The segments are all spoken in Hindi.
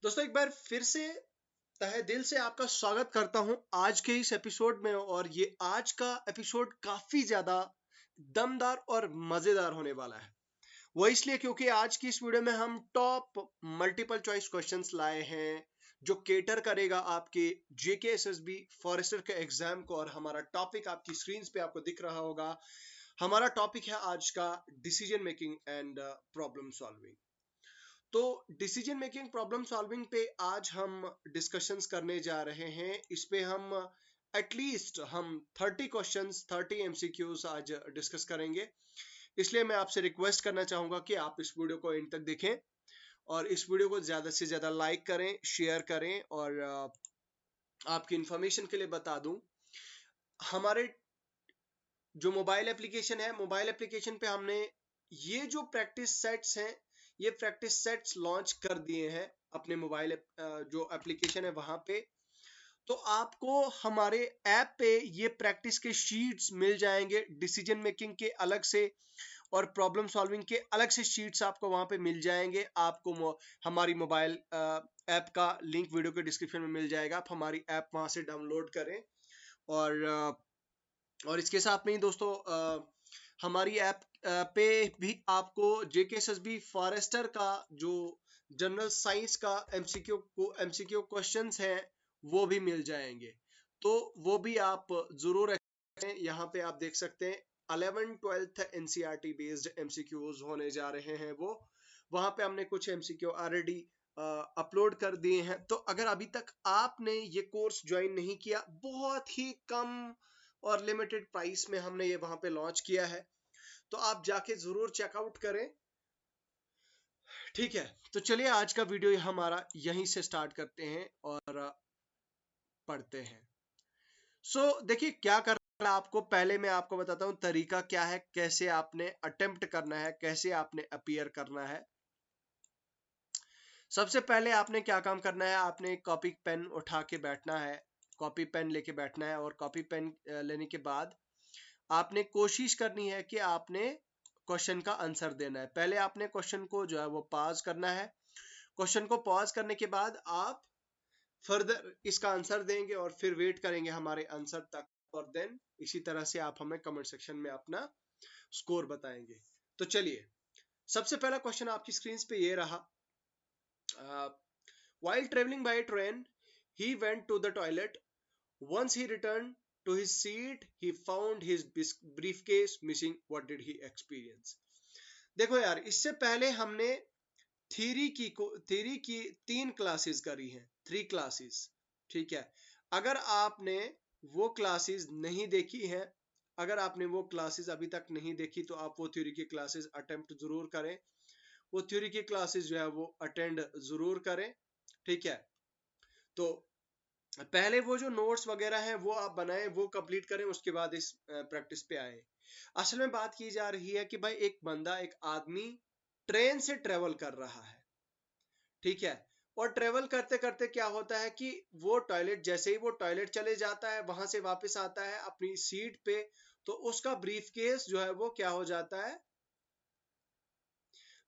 दोस्तों एक बार फिर से तहे दिल से आपका स्वागत करता हूं आज के इस एपिसोड में। और ये आज का एपिसोड काफी ज्यादा दमदार और मजेदार होने वाला है। वो इसलिए क्योंकि आज की इस वीडियो में हम टॉप मल्टीपल चॉइस क्वेश्चंस लाए हैं जो केटर करेगा आपके जेके एसएसबी फॉरेस्टर के एग्जाम को। और हमारा टॉपिक आपकी स्क्रीन पे आपको दिख रहा होगा। हमारा टॉपिक है आज का decision making and problem solving. तो डिसीजन मेकिंग प्रॉब्लम सॉल्विंग पे आज हम डिस्कशंस करने जा रहे हैं। इस पे हम एटलीस्ट हम 30 क्वेश्चंस 30 एमसीक्यूज आज डिस्कस करेंगे। इसलिए मैं आपसे रिक्वेस्ट करना चाहूंगा कि आप इस वीडियो को एंड तक देखें और इस वीडियो को ज्यादा से ज्यादा लाइक करें, शेयर करें। और आपकी इंफॉर्मेशन के लिए बता दूं, हमारे जो मोबाइल एप्लीकेशन है, मोबाइल एप्लीकेशन पे हमने ये जो प्रैक्टिस सेट्स हैं, ये प्रैक्टिस सेट्स लॉन्च कर दिए हैं अपने मोबाइल जो एप्लीकेशन है वहां पे। तो आपको हमारे ऐप पे ये प्रैक्टिस के शीट्स मिल जाएंगे डिसीजन मेकिंग के अलग से, और प्रॉब्लम सॉल्विंग के अलग से शीट्स आपको वहां पे मिल जाएंगे। आपको हमारी मोबाइल ऐप का लिंक वीडियो के डिस्क्रिप्शन में मिल जाएगा। आप हमारी ऐप वहां से डाउनलोड करें। और इसके साथ में ही दोस्तों हमारी ऐप पे भी आपको जेकेएसएसबी फॉरेस्टर का जो जनरल साइंस का एमसीक्यू क्वेश्चंस हैं वो भी मिल जाएंगे। तो वो भी आप जरूर रखें। यहाँ पे आप देख सकते हैं 11th 12th NCERT based MCQs होने जा रहे हैं। वो वहां पे हमने कुछ एमसीक्यू ऑलरेडी अपलोड कर दिए हैं। तो अगर अभी तक आपने ये कोर्स ज्वाइन नहीं किया, बहुत ही कम और लिमिटेड प्राइस में हमने ये वहां पे लॉन्च किया है, तो आप जाके जरूर चेकआउट करें। ठीक है, तो चलिए आज का वीडियो हमारा यहीं से स्टार्ट करते हैं और पढ़ते हैं। देखिए क्या करना है आपको, पहले मैं आपको बताता हूं तरीका क्या है, कैसे आपने अटेम्प्ट करना है, कैसे आपने अपीयर करना है। सबसे पहले आपने क्या काम करना है, आपने कॉपी पेन उठा के बैठना है, कॉपी पेन लेके बैठना है। और कॉपी पेन लेने के बाद आपने कोशिश करनी है कि आपने क्वेश्चन का आंसर देना है। पहले आपने क्वेश्चन को जो है वो पॉज करना है। क्वेश्चन को पॉज करने के बाद आप फर्दर इसका आंसर देंगे और फिर वेट करेंगे हमारे आंसर तक। और देन इसी तरह से आप हमें कमेंट सेक्शन में अपना स्कोर बताएंगे। तो चलिए, सबसे पहला क्वेश्चन आपकी स्क्रीन पे ये रहा। While traveling by train, he went to the toilet. Once he returned to his seat, he found his briefcase missing. What did he experience? देखो यार, इससे पहले हमने थ्योरी की 3 क्लासेस करी हैं, 3 क्लासेस। ठीक है, अगर आपने वो क्लासेस नहीं देखी हैं, अगर आपने वो क्लासेस अभी तक नहीं देखी, तो आप वो थ्योरी की क्लासेस अटेम्प्ट जरूर करें। वो थ्योरी की क्लासेस जो है वो अटेंड जरूर करें। ठीक है, तो पहले वो जो नोट्स वगैरह हैं वो आप बनाएं, वो कंप्लीट करें, उसके बाद इस प्रैक्टिस पे आए। असल में बात की जा रही है कि भाई एक बंदा, एक आदमी ट्रेन से ट्रेवल कर रहा है। ठीक है, और ट्रेवल करते करते क्या होता है कि वो टॉयलेट, जैसे ही वो टॉयलेट चले जाता है, वहां से वापस आता है अपनी सीट पे, तो उसका ब्रीफकेस जो है वो क्या हो जाता है,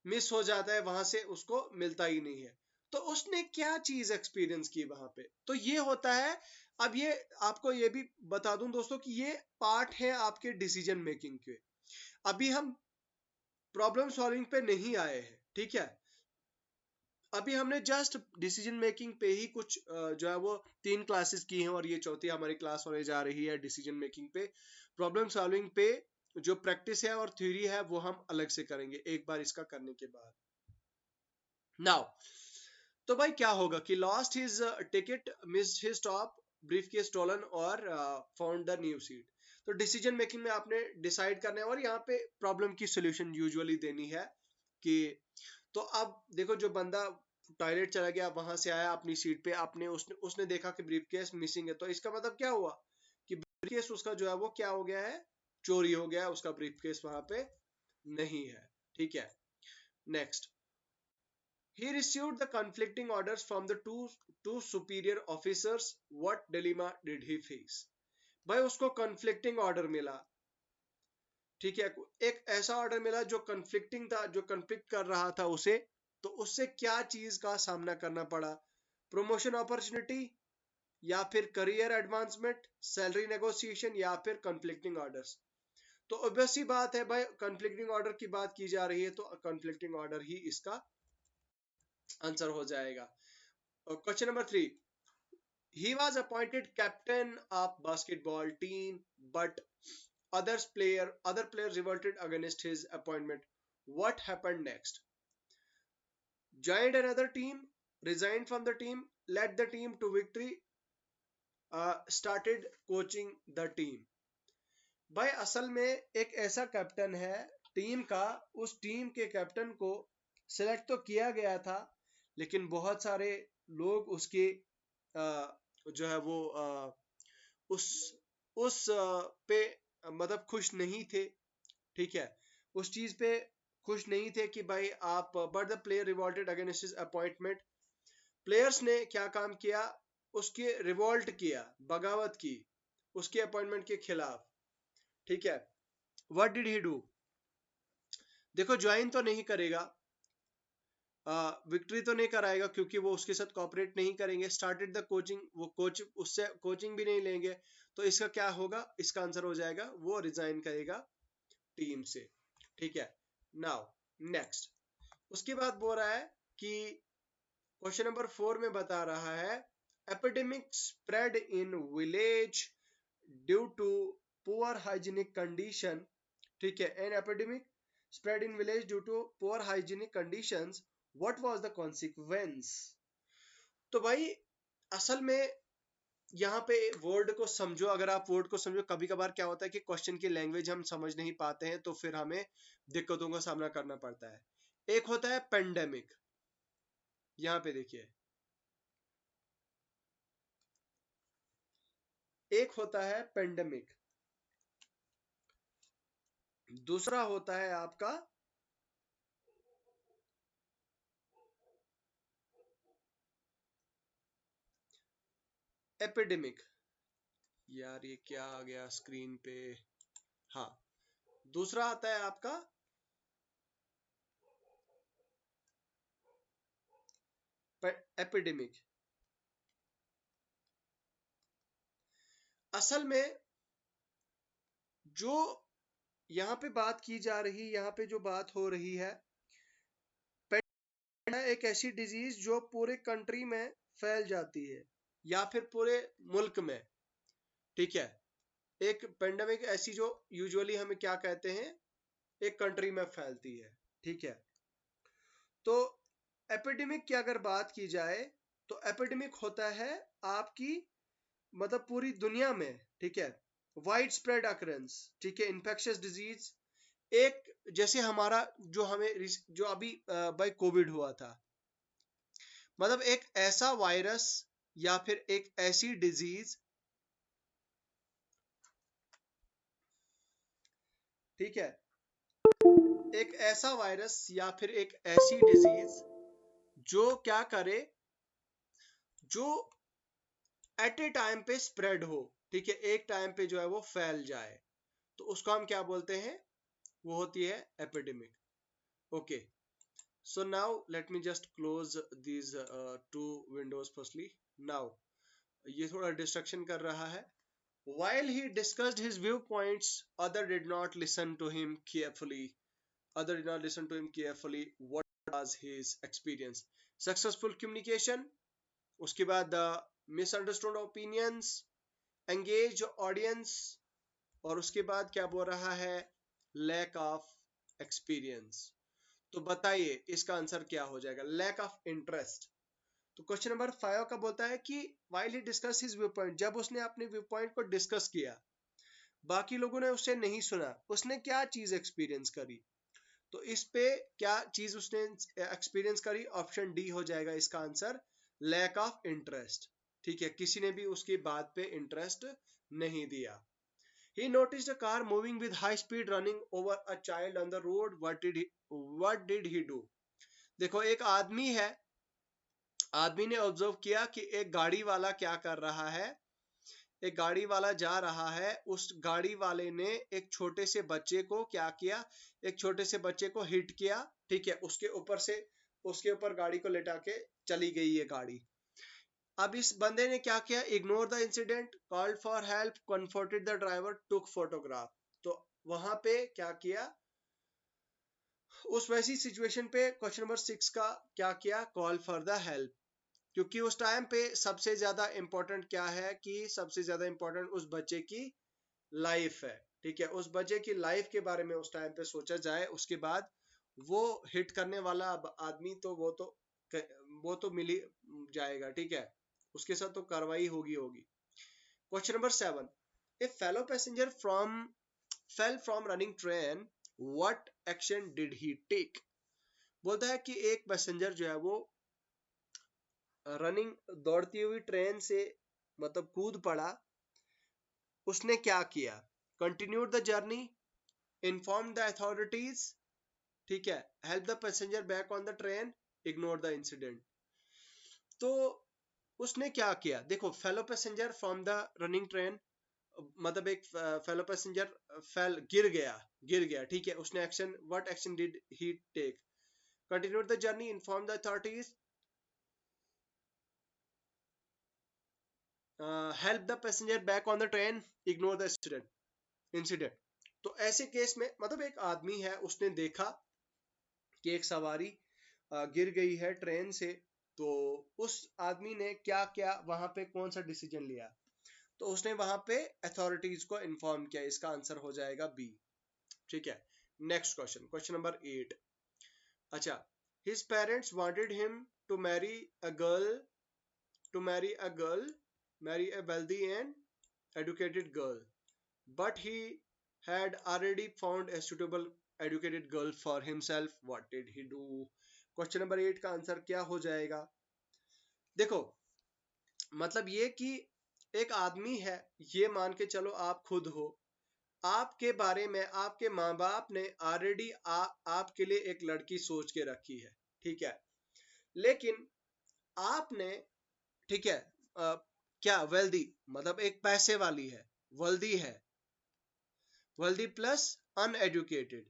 मिस हो जाता है, वहां से उसको मिलता ही नहीं है। तो उसने क्या चीज एक्सपीरियंस की वहां पे, तो ये होता है। अब ये आपको ये भी बता दूं दोस्तों कि ये पार्ट है आपके डिसीजन मेकिंग के। अभी हम प्रॉब्लम सॉल्विंग पे नहीं आए हैं। ठीक है, अभी हमने जस्ट डिसीजन मेकिंग पे ही कुछ जो है वो 3 क्लासेस की हैं, और ये चौथी हमारी क्लास होने जा रही है डिसीजन मेकिंग पे। प्रॉब्लम सॉल्विंग पे जो प्रैक्टिस है और थ्योरी है वो हम अलग से करेंगे एक बार इसका करने के बाद। नाउ, तो भाई क्या होगा कि lost his ticket, missed his stop, briefcase stolen और फाउंड द न्यू सीट। तो डिसीजन मेकिंग में आपने डिसाइड करना है और यहाँ पे प्रॉब्लम की सोल्यूशन यूजुअली देनी है कि, तो अब देखो, जो बंदा टॉयलेट चला गया, वहां से आया अपनी सीट पे, आपने उसने देखा कि ब्रीफकेस मिसिंग है। तो इसका मतलब क्या हुआ कि ब्रीफकेस उसका जो है वो क्या हो गया है, चोरी हो गया, उसका ब्रीफकेस वहां पे नहीं है। ठीक है, next, he received the conflicting orders from the two superior officers. What dilemma did he face? भाई उसको conflicting order मिला। ठीक है, एक ऐसा ऑर्डर मिला जो conflicting था, जो conflict कर रहा था उसे। तो उससे क्या चीज का सामना करना पड़ा? प्रमोशन अपॉर्चुनिटी, या फिर करियर एडवांसमेंट, सैलरी नेगोशिएशन, या फिर कॉन्फ्लिक्टिंग ऑर्डर्स? तो ऑब्वियस सी बात है भाई, कॉन्फ्लिक्टिंग ऑर्डर की बात की जा रही है तो कॉन्फ्लिक्टिंग ऑर्डर ही इसका आंसर हो जाएगा। Question number 3, he was appointed captain of basketball team but other players revolted against his appointment. What happened next? Joined another team, resigned from the team, led the team to victory, started coaching the team. भाई असल में एक ऐसा कैप्टन है टीम का, उस टीम के कैप्टन को सिलेक्ट तो किया गया था, लेकिन बहुत सारे लोग उसके जो है वो उस उस पे मतलब खुश नहीं थे। ठीक है, उस चीज पे खुश नहीं थे कि भाई आप, but the player revolted against his appointment. Players ने क्या काम किया? उसके रिवॉल्ट किया, बगावत की उसके अपॉइंटमेंट के खिलाफ। ठीक है, व्हाट डिड ही डू? देखो ज्वाइन तो नहीं करेगा, विक्ट्री तो नहीं कराएगा क्योंकि वो उसके साथ कॉपरेट नहीं करेंगे। स्टार्टेड द कोचिंग, वो कोच उससे कोचिंग भी नहीं लेंगे, तो इसका क्या होगा? इसका आंसर हो जाएगा वो रिजाइन करेगा टीम से। ठीक है, नाउ नेक्स्ट, उसके बाद बोल रहा है कि क्वेश्चन नंबर 4 में बता रहा है epidemic spread in village due to poor hygienic condition. ठीक है, an epidemic spread in village due to poor hygienic conditions. What was the consequence? तो भाई असल में यहाँ पे वर्ड को समझो, अगर आप वर्ड को समझो, कभी कभार क्या होता है कि क्वेश्चन की लैंग्वेज हम समझ नहीं पाते हैं तो फिर हमें दिक्कतों का सामना करना पड़ता है। एक होता है पेंडेमिक, यहाँ पे देखिए, एक होता है पेंडेमिक, दूसरा होता है आपका एपिडेमिक। यार ये क्या आ गया स्क्रीन पे? हाँ, दूसरा आता है आपका एपिडेमिक। असल में जो यहाँ पे बात की जा रही, यहाँ पे जो बात हो रही है, एक ऐसी डिजीज जो पूरे कंट्री में फैल जाती है या फिर पूरे मुल्क में। ठीक है, एक पेंडेमिक ऐसी जो यूजुअली हमें क्या कहते हैं, एक कंट्री में फैलती है। ठीक है, तो एपिडेमिक की अगर बात की जाए तो एपिडेमिक होता है आपकी मतलब पूरी दुनिया में। ठीक है, वाइड स्प्रेड अकरेंस। ठीक है, इन्फेक्शियस डिजीज, एक जैसे हमारा जो हमें जो अभी बाय कोविड हुआ था, मतलब एक ऐसा वायरस या फिर एक ऐसी डिजीज। ठीक है, एक ऐसा वायरस या फिर एक ऐसी डिजीज जो क्या करे, जो एट ए टाइम पे स्प्रेड हो। ठीक है, एक टाइम पे जो है वो फैल जाए, तो उसको हम क्या बोलते हैं? वो होती है epidemic. Okay, so now let me just close these two windows firstly. Now ये थोड़ा डिस्ट्रक्शन कर रहा है। While he discussed his viewpoints, other did not listen to him carefully. Other did not listen to him carefully. What was his experience? Successful communication, उसके बाद misunderstood opinions, engaged audience, और उसके बाद क्या बोल रहा है? lack of experience. तो बताइए इसका आंसर क्या हो जाएगा? Lack of interest. तो क्वेश्चन नंबर 5 का बोलता है कि while he discussed his viewpoint, जब उसने अपने व्यू पॉइंट को डिस्कस किया, बाकी लोगों ने उसे नहीं सुना, उसने क्या चीज एक्सपीरियंस करी? तो इस पे क्या चीज उसने एक्सपीरियंस करी? ऑप्शन डी हो जाएगा इसका आंसर, लैक ऑफ इंटरेस्ट। ठीक है, किसी ने भी उसकी बात पे इंटरेस्ट नहीं दिया। He noticed a car moving with high speed running over a child on the road. What did he do? देखो एक आदमी है, आदमी ने ऑब्जर्व किया कि एक गाड़ी वाला क्या कर रहा है, एक गाड़ी वाला जा रहा है, उस गाड़ी वाले ने एक छोटे से बच्चे को क्या किया? एक छोटे से बच्चे को हिट किया। ठीक है, उसके ऊपर से उसके ऊपर गाड़ी को लेटा के चली गई ये गाड़ी। अब इस बंदे ने क्या किया, ignore the incident, called for help, comforted the driver, took photograph. तो वहां पे क्या किया, उस वैसी सिचुएशन पे क्वेश्चन नंबर 6 का क्या किया, कॉल फॉर द हेल्प। क्योंकि उस टाइम पे सबसे ज्यादा इंपॉर्टेंट क्या है कि सबसे ज्यादा इंपॉर्टेंट उस बच्चे की लाइफ है। ठीक है, उस बच्चे की लाइफ के बारे में उस टाइम पे सोचा जाए। उसके बाद वो हिट करने वाला आदमी तो वो तो मिल ही जाएगा। ठीक है, उसके साथ तो कार्रवाई होगी होगी। Question number 7, a fellow passenger from fell from running train, what action did he take. बोलता है कि एक पैसेंजर जो है वो रनिंग दौड़ती हुई ट्रेन से मतलब कूद पड़ा, उसने क्या किया, continued the journey, inform the authorities, ठीक है, help the passenger back on the train, ignore the incident. तो उसने क्या किया, देखो fellow passenger from the running train, मतलब एक फेलो पैसेंजर फेल गिर गया, ठीक है, उसने action, what action did he take, continued the journey, inform the authorities, help the passenger back on the train, ignore the incident. तो ऐसे केस में मतलब एक आदमी है, उसने देखा कि एक सवारी गिर गई है ट्रेन से, तो उस आदमी ने क्या क्या वहां पे कौन सा डिसीजन लिया, तो उसने वहां पे अथॉरिटीज को इन्फॉर्म किया। इसका आंसर हो जाएगा बी। ठीक है, नेक्स्ट क्वेश्चन, क्वेश्चन नंबर 8। अच्छा, his parents wanted him to marry a girl, to marry a girl, marry a wealthy and educated girl, but he had already found a suitable educated girl for himself. What did he do? Question number 8 का आंसर क्या हो जाएगा, देखो मतलब ये कि एक आदमी है, ये मान के चलो आप खुद हो, आपके बारे में आपके माँ बाप ने ऑलरेडी आपके लिए एक लड़की सोच के रखी है। ठीक है, लेकिन आपने, ठीक है, क्या वेल्दी मतलब एक पैसे वाली है, वर्दी है, wealthy plus uneducated,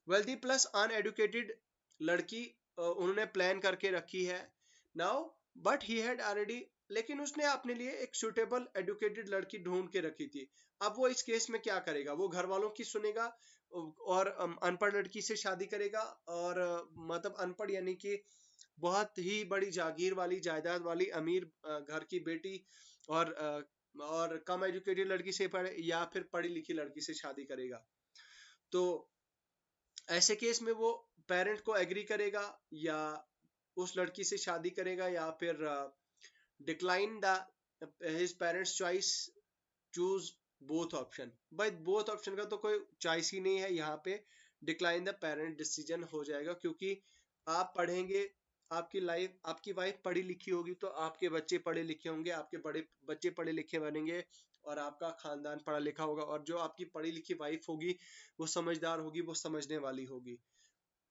wealthy plus uneducated लड़की उन्होंने प्लान करके रखी है now, but he had already, लेकिन उसने अपने लिए एक सुटेबल एडुकेटेड लड़की ढूंढ के रखी थी। अब वो इस केस में क्या करेगा, वो घर वालों की सुनेगा और अनपढ़ लड़की से शादी करेगा, और मतलब अनपढ़ यानी कि बहुत ही बड़ी जागीर वाली जायदाद वाली अमीर घर की बेटी, और कम एजुकेटेड लड़की से पढ़े या फिर पढ़ी लिखी लड़की से शादी करेगा। तो ऐसे केस में वो पेरेंट को एग्री करेगा, या उस लड़की से शादी करेगा, या फिर decline the his parents choice, choose both option. भाई बोथ ऑप्शन का तो कोई चॉइस ही नहीं है यहाँ पे, डिक्लाइन द पेरेंट डिसीजन हो जाएगा। क्योंकि आप पढ़ेंगे, आपकी लाइफ, आपकी वाइफ पढ़ी लिखी होगी तो आपके बच्चे पढ़े लिखे होंगे, आपके बड़े बच्चे पढ़े लिखे बनेंगे, और आपका खानदान पढ़ा लिखा होगा, और जो आपकी पढ़ी लिखी वाइफ होगी वो समझदार होगी, वो समझने वाली होगी।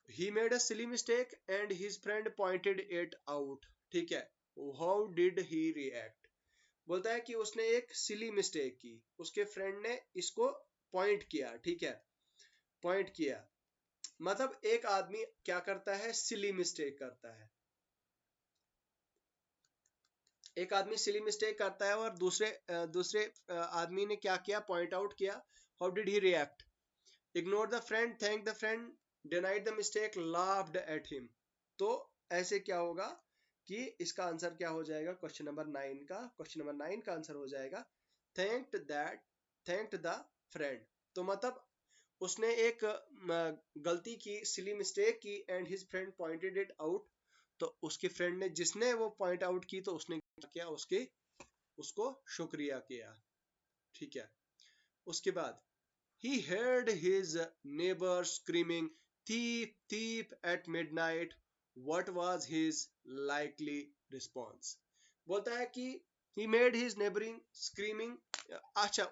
He made a silly mistake and his friend pointed it out. ठीक है, how did he react? बोलता है कि उसने एक सिली मिस्टेक की, उसके फ्रेंड ने इसको पॉइंट किया। ठीक है, पॉइंट किया मतलब एक आदमी क्या करता है, सिली मिस्टेक करता है, एक आदमी सिली मिस्टेक करता है, और दूसरे आदमी ने क्या किया, पॉइंट आउट किया। How did he react, ignore the friend, thank the friend, denied the mistake, laughed at him. तो ऐसे क्या होगा कि इसका आंसर क्या हो जाएगा, क्वेश्चन नंबर 9 का, क्वेश्चन नंबर 9 का आंसर हो जाएगा थैंक्ड द फ्रेंड। तो मतलब उसने एक गलती की, सिली मिस्टेक की, and his friend pointed it out. तो उसके फ्रेंड ने, जिसने वो पॉइंट आउट की, तो उसने क्या किया, उसको शुक्रिया किया। ठीक है, उसके बाद he heard his neighbor screaming thief thief at midnight, what was his likely response? बोलता है कि he made his neighboring screaming, अच्छा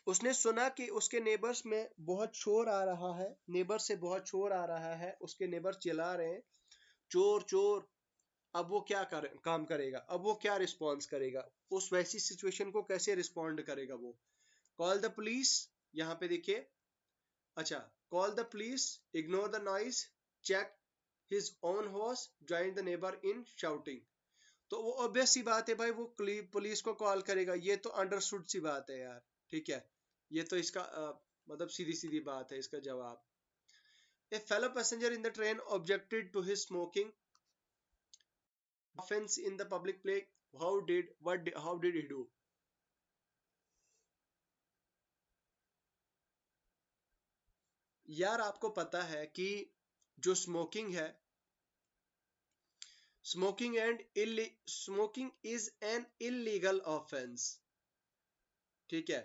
उसने सुना कि उसके नेबर्स में बहुत शोर आ रहा है, नेबर से बहुत शोर आ रहा है, उसके नेबर चिल्ला रहे हैं चोर चोर। अब वो क्या काम करेगा, अब वो क्या रिस्पॉन्स करेगा, उस वैसी सिचुएशन को कैसे रिस्पॉन्ड करेगा वो, कॉल द पुलिस। यहाँ पे देखिए, अच्छा call the police, ignore the noise, check his own horse, join the neighbour in shouting. तो वो ऑब्वियस सी बात है भाई, वो पुलिस को कॉल करेगा, ये तो अंडरस्टूड सी बात है यार, ठीक है। ये तो इसका मतलब सीधी सीधी बात है इसका जवाब। A fellow passenger in the train objected to his smoking offense in the public place. How did he do? यार आपको पता है कि जो स्मोकिंग है, smoking and smoking is an illegal offence, ठीक है।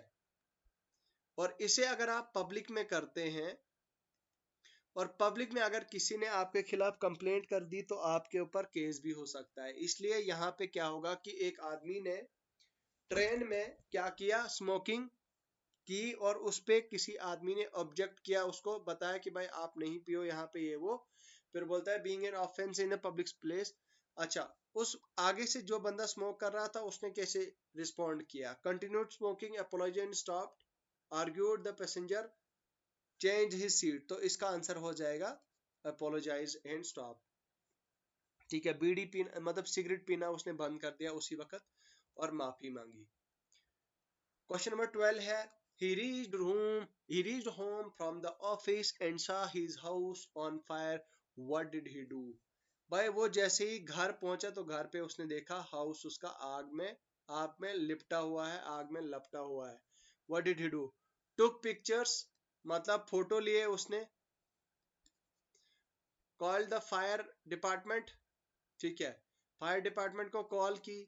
और इसे अगर आप पब्लिक में करते हैं और पब्लिक में अगर किसी ने आपके खिलाफ कंप्लेंट कर दी तो आपके ऊपर केस भी हो सकता है। इसलिए यहाँ पे क्या होगा कि एक आदमी ने ट्रेन में क्या किया, स्मोकिंग की, और उस पे किसी आदमी ने ऑब्जेक्ट किया, उसको बताया कि भाई आप नहीं पियो यहाँ पे, ये वो। फिर बोलता है being an offence in a public place. अच्छा, उस आगे से जो बंदा स्मोक कर रहा था उसने कैसे रिस्पॉन्ड किया? Continued smoking, apologise and stopped, argued the passenger, change his seat. तो इसका आंसर हो जाएगा अपोलोजाइज एंड स्टॉप, ठीक है। बीड़ी पीना मतलब सिगरेट पीना उसने बंद कर दिया उसी वक्त और माफी मांगी। क्वेश्चन नंबर 12 है, he reached home from the office and saw his house on fire. What did he do? भाई वो जैसे ही घर पहुंचा तो घर पे उसने देखा हाउस उसका आग में लिपटा हुआ है, आग में लपटा हुआ है। What did he do? Took pictures, मतलब फोटो लिए उसने। Called the fire department, ठीक है, फायर डिपार्टमेंट को कॉल की।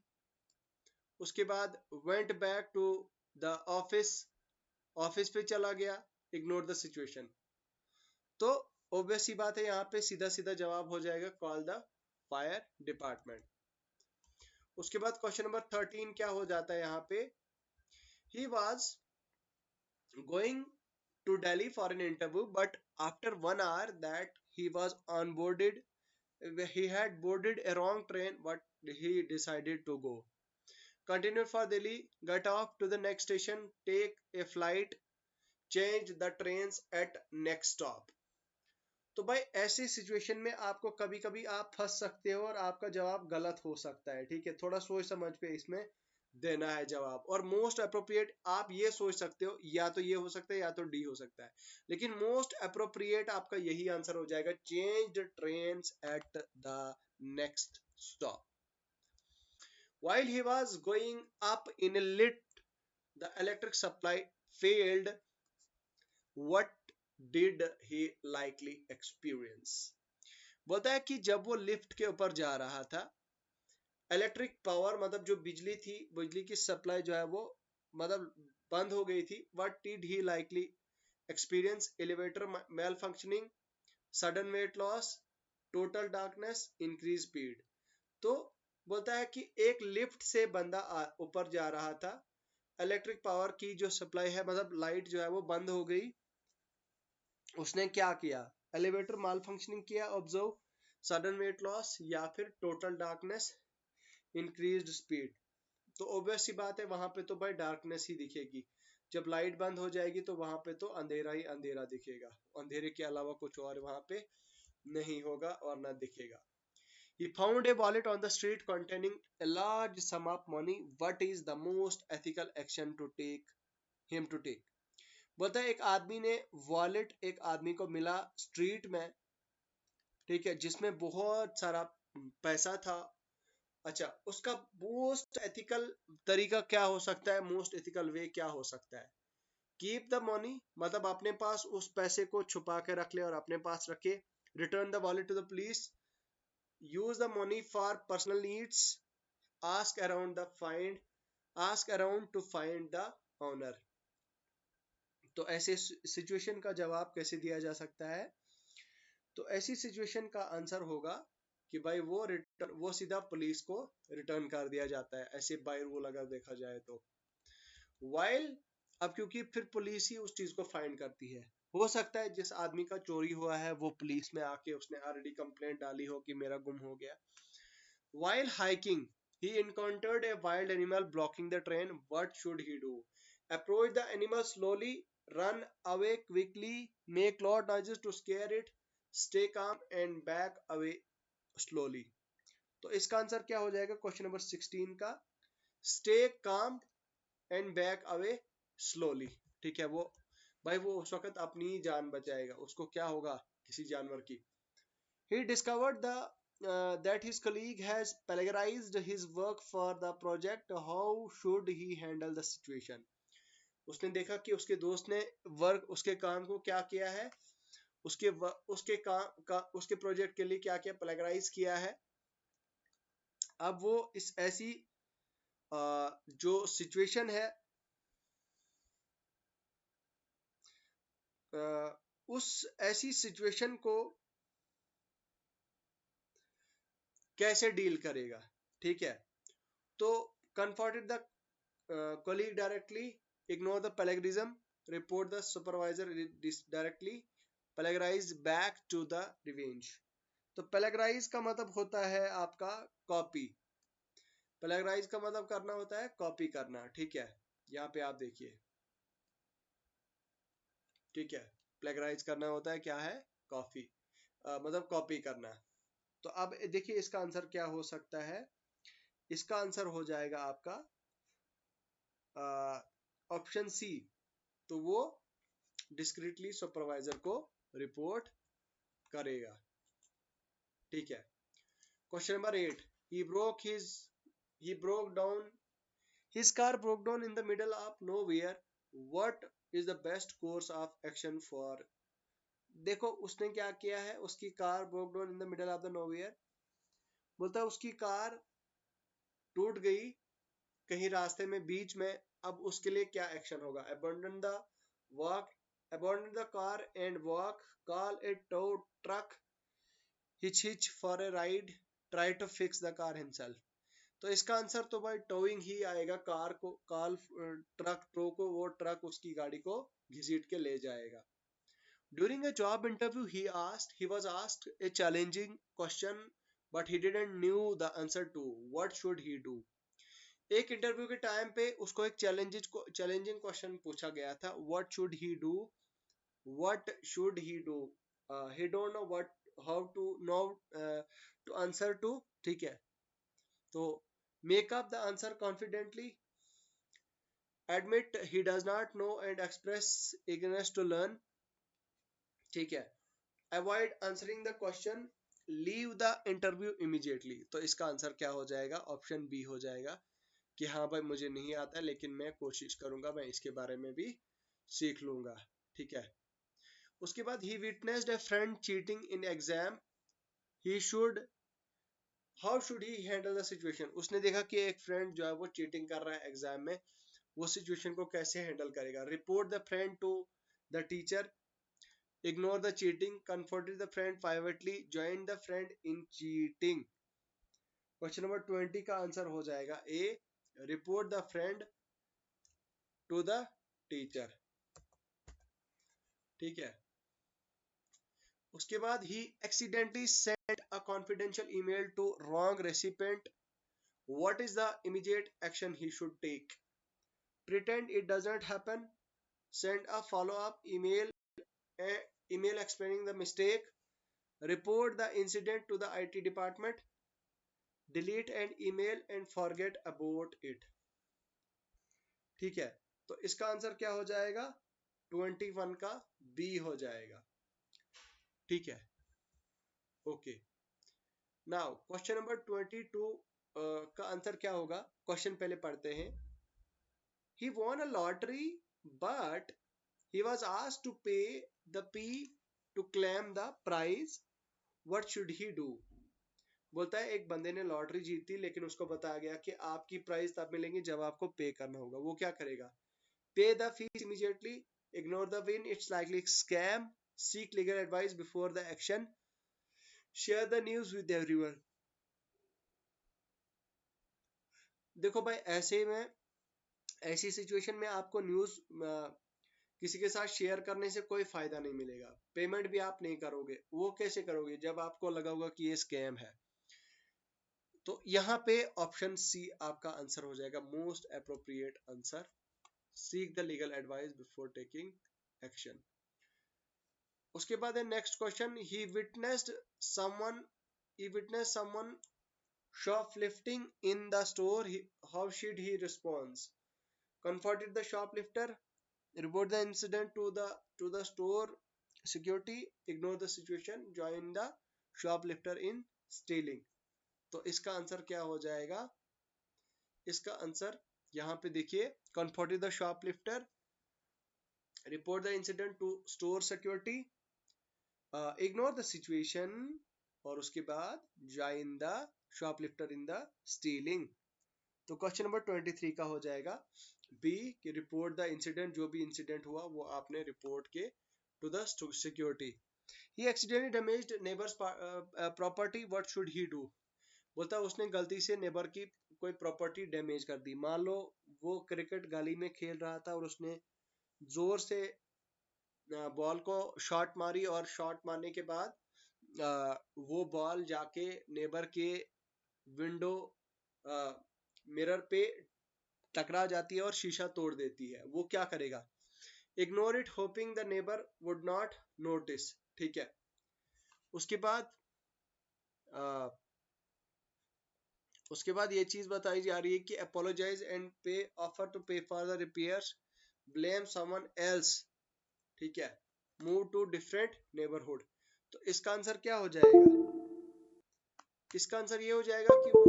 उसके बाद went back to the office, office पे चला गया, इग्नोर द सिचुएशन। तो ऑब्वियस सी बात है, यहाँ पे सीधा सीधा जवाब हो जाएगा कॉल द फायर डिपार्टमेंट। उसके बाद क्वेश्चन नंबर 13 क्या हो जाता है यहाँ पे, he was going to Delhi for an interview, but after 1 hour that he was onboarded, he had boarded a wrong train. What he decided to go? Continued for Delhi, get off to the next station, take a flight, change the trains at next stop. तो भाई ऐसी सिचुएशन में आपको कभी कभी आप फंस सकते हो और आपका जवाब गलत हो सकता है, ठीक है। थोड़ा सोच समझ पे इसमें देना है जवाब। और मोस्ट अप्रोप्रिएट आप ये सोच सकते हो, या तो ये हो सकता है या तो डी हो सकता है, लेकिन मोस्ट अप्रोप्रिएट आपका यही आंसर हो जाएगा, change the train at the next stop. While he was going up in a lift, the electric supply failed. What did he likely experience? बोलता है कि जब वो लिफ्ट के ऊपर जा रहा था, इलेक्ट्रिक पावर मतलब जो बिजली थी, बिजली की सप्लाई जो है वो मतलब बंद हो गई थी। What did he likely experience? Elevator malfunctioning, sudden weight loss, total darkness, increase speed. तो बोलता है कि एक लिफ्ट से बंदा ऊपर जा रहा था, इलेक्ट्रिक पावर की जो सप्लाई है मतलब लाइट जो है वो बंद हो गई। उसने क्या किया? एलिवेटर माल फंक्शनिंग किया, ऑब्जर्व, सडन वेट लॉस, या फिर टोटल डार्कनेस, इंक्रीज्ड स्पीड। तो ऑब्वियस सी बात है, वहां पे तो भाई डार्कनेस ही दिखेगी। जब लाइट बंद हो जाएगी तो वहां पे तो अंधेरा ही अंधेरा दिखेगा, अंधेरे के अलावा कुछ और वहां पे नहीं होगा और ना दिखेगा। He found a wallet on the street containing a large sum of money. What is the most ethical action to take him to take? बोलता है एक आदमी ने वॉलेट, एक आदमी को मिला स्ट्रीट में, ठीक है, जिसमें बहुत सारा पैसा था। अच्छा, उसका मोस्ट एथिकल तरीका क्या हो सकता है? मोस्ट एथिकल वे क्या हो सकता है? कीप द मनी, मतलब अपने पास उस पैसे को छुपा के रख ले और अपने पास रखे। Return the wallet to the police, use the money for personal needs, ask around the find, ask around to find the owner. तो ऐसे सिचुएशन का जवाब कैसे दिया जा सकता है? तो ऐसी सिचुएशन का आंसर होगा कि भाई वो सीधा पुलिस को रिटर्न कर दिया जाता है, ऐसे बाय रूल अगर देखा जाए तो। वाइल, अब क्योंकि फिर पुलिस ही उस चीज को फाइंड करती है, हो सकता है जिस आदमी का चोरी हुआ है वो पुलिस में आके उसने ऑलरेडी कंप्लेंट डाली हो कि मेरा गुम हो गया। While hiking, he encountered a wild animal blocking the train. What should he do? Approach the animal slowly, run away quickly, make loud noises to scare it, stay calm and back away slowly. तो इसका आंसर क्या हो जाएगा क्वेश्चन नंबर 16 का? Stay calm and back away slowly. ठीक है, वो भाई वो उस वक्त अपनी जान बचाएगा. उसको क्या होगा? किसी जानवर की. He discovered that his colleague has plagiarized his work for the project. How should he handle the situation? उसने देखा कि उसके दोस्त ने वर्क उसके काम को क्या किया है, उसके उसके प्रोजेक्ट के लिए क्या क्या प्लेगराइज किया है. अब वो इस ऐसी जो सिचुएशन है उस ऐसी सिचुएशन को कैसे डील करेगा. ठीक है, तो कन्फर्टेड the colleague directly, ignore the plagiarism, report the supervisor directly, plagiarize back to the revenge. तो plagiarize का मतलब होता है आपका कॉपी. plagiarize का मतलब करना होता है कॉपी करना. ठीक है, यहाँ पे आप देखिए. ठीक है, plagiarize करना होता है क्या है? कॉपी, मतलब कॉपी करना. तो अब देखिए इसका आंसर क्या हो सकता है. इसका आंसर हो जाएगा आपका ऑप्शन सी. तो वो डिस्क्रीटली सुपरवाइजर को रिपोर्ट करेगा. ठीक है, question number 8. He broke down his car broke down in the middle of nowhere. What is the best course of action for? देखो उसने क्या किया है, उसकी car broke down in the middle of the nowhere. बोलता है उसकी कार टूट गई कहीं रास्ते में बीच में. अब उसके लिए क्या एक्शन होगा? Abandon the car and walk, call a tow truck, hitch for a ride, try to fix the car himself. तो इसका आंसर तो भाई टोइंग ही आएगा. कार को ट्रक टो को, वो ट्रक उसकी गाड़ी को घसीट के ले जाएगा. During a job interview he was asked a challenging question but he didn't knew the answer to. What should he do? एक इंटरव्यू के टाइम पे उसको एक चैलेंजिंग क्वेश्चन पूछा गया था. What should he do? What should he do? He don't know what how to know to answer to. ठीक है, तो make up the answer confidently, admit he does not know and express eagerness to learn. ठीक है, avoid answering the question, leave the interview immediately. तो इसका आंसर क्या हो जाएगा? ऑप्शन बी हो जाएगा कि हाँ भाई मुझे नहीं आता लेकिन मैं कोशिश करूंगा, मैं इसके बारे में भी सीख लूंगा. ठीक है, उसके बाद he witnessed a friend cheating in exam. he should How should he handle the situation? उसने देखा कि एक फ्रेंड जो है वो चीटिंग कर रहा है एग्जाम में. वो सिचुएशन को कैसे हैंडल करेगा? Report the friend to the teacher, ignore the cheating, comfort the friend privately, join the friend in cheating. Question number 20 का आंसर हो जाएगा A, report the friend to the teacher. ठीक है, उसके बाद ही accidentally sent a confidential email to wrong recipient. What is the immediate action he should take? Pretend it doesn't happen, send a follow-up email explaining the mistake, report the incident to the IT department, delete an email and forget about it. ठीक है, तो इसका आंसर क्या हो जाएगा? 21 का बी हो जाएगा. ठीक है, ओके. नाउ क्वेश्चन नंबर 22 का आंसर क्या होगा? क्वेश्चन पहले पढ़ते हैं. He won a lottery but he was asked to pay the fee to claim the prize. What should he do? बोलता है एक बंदे ने लॉटरी जीती लेकिन उसको बताया गया कि आपकी प्राइस तब मिलेंगी जब आपको पे करना होगा. वो क्या करेगा? पे the fees immediately, ignore the win, it's likely scam, seek legal advice before the action, share the news with everyone. देखो भाई ऐसी सिचुएशन में आपको न्यूज किसी के साथ शेयर करने से कोई फायदा नहीं मिलेगा. पेमेंट भी आप नहीं करोगे. वो कैसे करोगे? जब आपको लगा होगा कि ये स्कैम है. तो यहाँ पे ऑप्शन सी आपका आंसर हो जाएगा most appropriate answer. Seek the legal advice before taking action. उसके बाद है next question, he witnessed someone shoplifting in the store. How should he respond? Confronted the shoplifter, report the incident to the store security, ignore the situation, join the shoplifter in stealing. तो इसका आंसर क्या हो जाएगा? इसका आंसर यहाँ पे देखिए, confronted the shoplifter, report the incident to store security, ignore the situation, और उसके बाद join the shoplifter in the stealing. तो क्वेश्चन नंबर 23 का हो जाएगा बी कि रिपोर्ट द इंसिडेंट, जो भी इंसिडेंट हुआ वो आपने रिपोर्ट के to the security. He accidentally damaged neighbour's property, what should he do? बोलता है उसने गलती से नेबर की कोई प्रॉपर्टी डैमेज कर दी। मान लो वो क्रिकेट गली में खेल रहा था और उसने जोर से बॉल को शॉट मारी, और शॉट मारने के बाद वो बॉल जाके नेबर के विंडो मिरर पे टकरा जाती है और शीशा तोड़ देती है। वो क्या करेगा? Ignore it hopping the neighbour would not notice. ठीक है। उसके बाद उसके बाद ये चीज बताई जा रही है कि apologise and pay, offer to pay for the repairs, blame someone else. ठीक है। Move to different neighbourhood. तो इसका आंसर क्या हो जाएगा? इसका आंसर ये हो जाएगा कि वो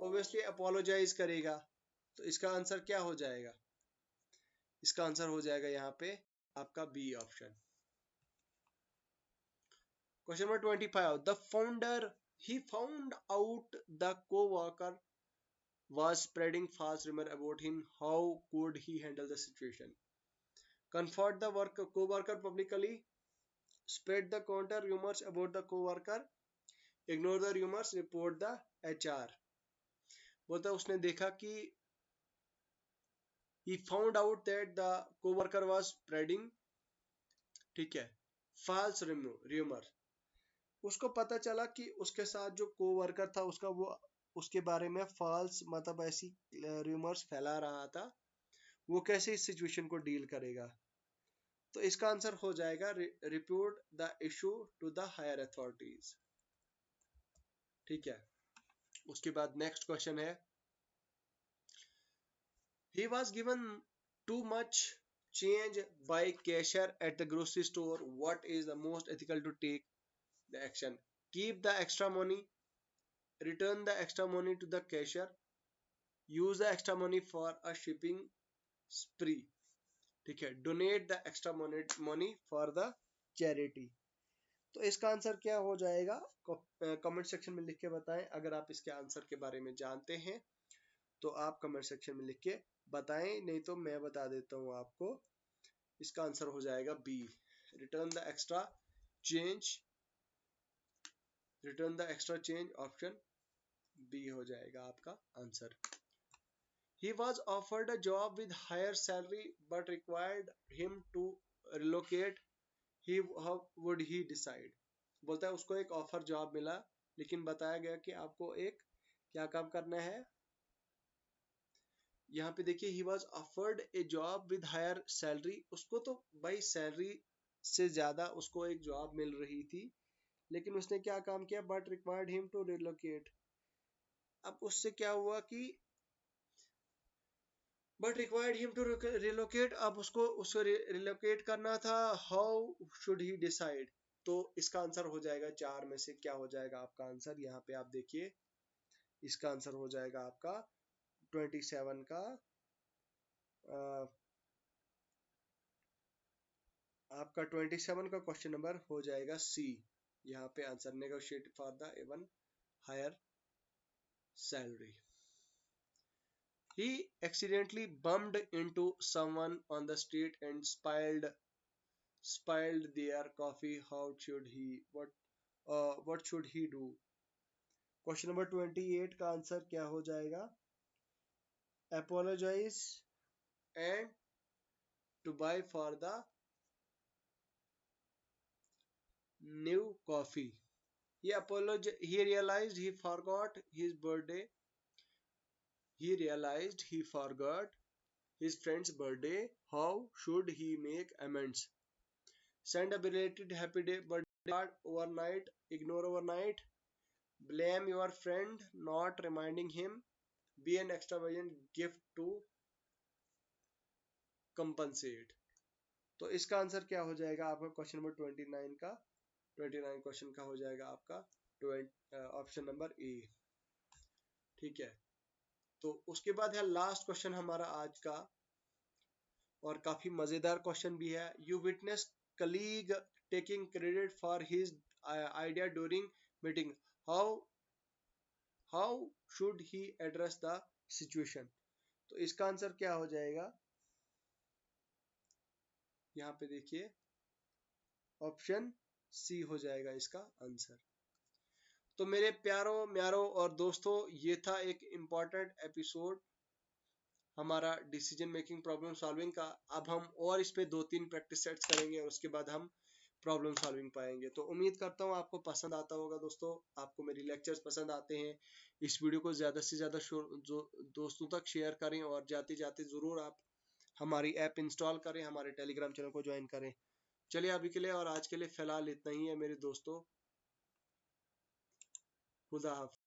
ऑब्वियसली अपोलोजाइज करेगा। तो इसका आंसर क्या हो जाएगा? इसका आंसर हो जाएगा यहाँ पे आपका B option. Question number 25, the founder he found out the co-worker was spreading false rumor about him. How could he handle the situation? Confront the co-worker publicly, spread the counter rumors about the co-worker, ignore the rumors, report the HR. बोलता उसने देखा कि he found out that the co-worker was spreading, ठीक है, false rumor. उसको पता चला कि उसके साथ जो को-वर्कर था उसका वो उसके बारे में फॉल्स मतलब ऐसी रूमर्स फैला रहा था। वो कैसे इस सिचुएशन को डील करेगा? तो इसका आंसर हो जाएगा report the issue to the higher authorities. ठीक है। उसके बाद नेक्स्ट क्वेश्चन है, he was given too much change by cashier at the grocery store. What is the most ethical to take the action? Keep the extra money, return the extra money to the cashier, use the extra money for a shipping spree. ठीक है। Donate the extra money for the charity. तो इसका आंसर क्या हो जाएगा? कमेंट सेक्शन में लिख के बताएं। अगर आप इसके आंसर के बारे में जानते हैं तो आप कमेंट सेक्शन में लिख के बताएं, नहीं तो मैं बता देता हूं आपको। इसका आंसर हो जाएगा B, return the extra change. Return the extra change option B हो जाएगा आपका answer. He was offered a job with higher salary but required him to relocate. How would he decide? बोलता है उसको एक ऑफर जॉब मिला लेकिन बताया गया कि आपको एक क्या काम करना है। यहाँ पे देखिए, he was offered a job with higher salary. उसको तो भाई सैलरी से ज्यादा उसको एक जॉब मिल रही थी, लेकिन उसने क्या काम किया? but required him to relocate. अब उससे क्या हुआ कि but required him to relocate, अब उसको रिलोकेट करना था। How should he decide? तो इसका आंसर हो जाएगा चार में से क्या हो जाएगा आपका आंसर? यहाँ पे आप देखिए, इसका आंसर हो जाएगा आपका 27 का आपका 27 का क्वेश्चन नंबर हो जाएगा सी। यहाँ पे answer negotiate for the even higher salary. He accidentally bumped into someone on the street and spilled their coffee. How should he what should he do? Question number 28 का आंसर क्या हो जाएगा? Apologize and to buy for the new coffee. He realized he forgot his birthday. He realized he forgot his friend's birthday. How should he make amends? Send a belated happy day birthday card overnight. Ignore overnight. Blame your friend not reminding him. Be an extravagant gift to compensate. तो इसका आंसर क्या हो जाएगा आपका क्वेश्चन नंबर 29 का? 29 क्वेश्चन का हो जाएगा आपका ऑप्शन नंबर ए। ठीक है, तो उसके बाद है लास्ट क्वेश्चन हमारा आज का, और काफी मजेदार क्वेश्चन भी है। You witness colleague taking credit for his idea during meeting, how how should he address the situation. तो इसका आंसर क्या हो जाएगा, यहाँ पे देखिए ऑप्शन सी हो जाएगा इसका आंसर। तो मेरे प्यारों म्यारों और दोस्तों, ये था एक इम्पॉर्टेंट एपिसोड हमारा डिसीजन मेकिंग प्रॉब्लम सॉल्विंग का। अब हम और इस पे 2-3 प्रैक्टिस सेट्स करेंगे और उसके बाद हम प्रॉब्लम सॉल्विंग पाएंगे। तो उम्मीद करता हूँ आपको पसंद आता होगा दोस्तों, आपको मेरी लेक्चर्स पसंद आते हैं। इस वीडियो को ज़्यादा से ज़्यादा जो दोस्तों तक शेयर करें, और जाते जाते ज़रूर आप हमारी ऐप इंस्टॉल करें, हमारे टेलीग्राम चैनल को ज्वाइन करें। चलिए अभी के लिए और आज के लिए फ़िलहाल इतना ही है मेरे दोस्तों। खुदा हाफिज़।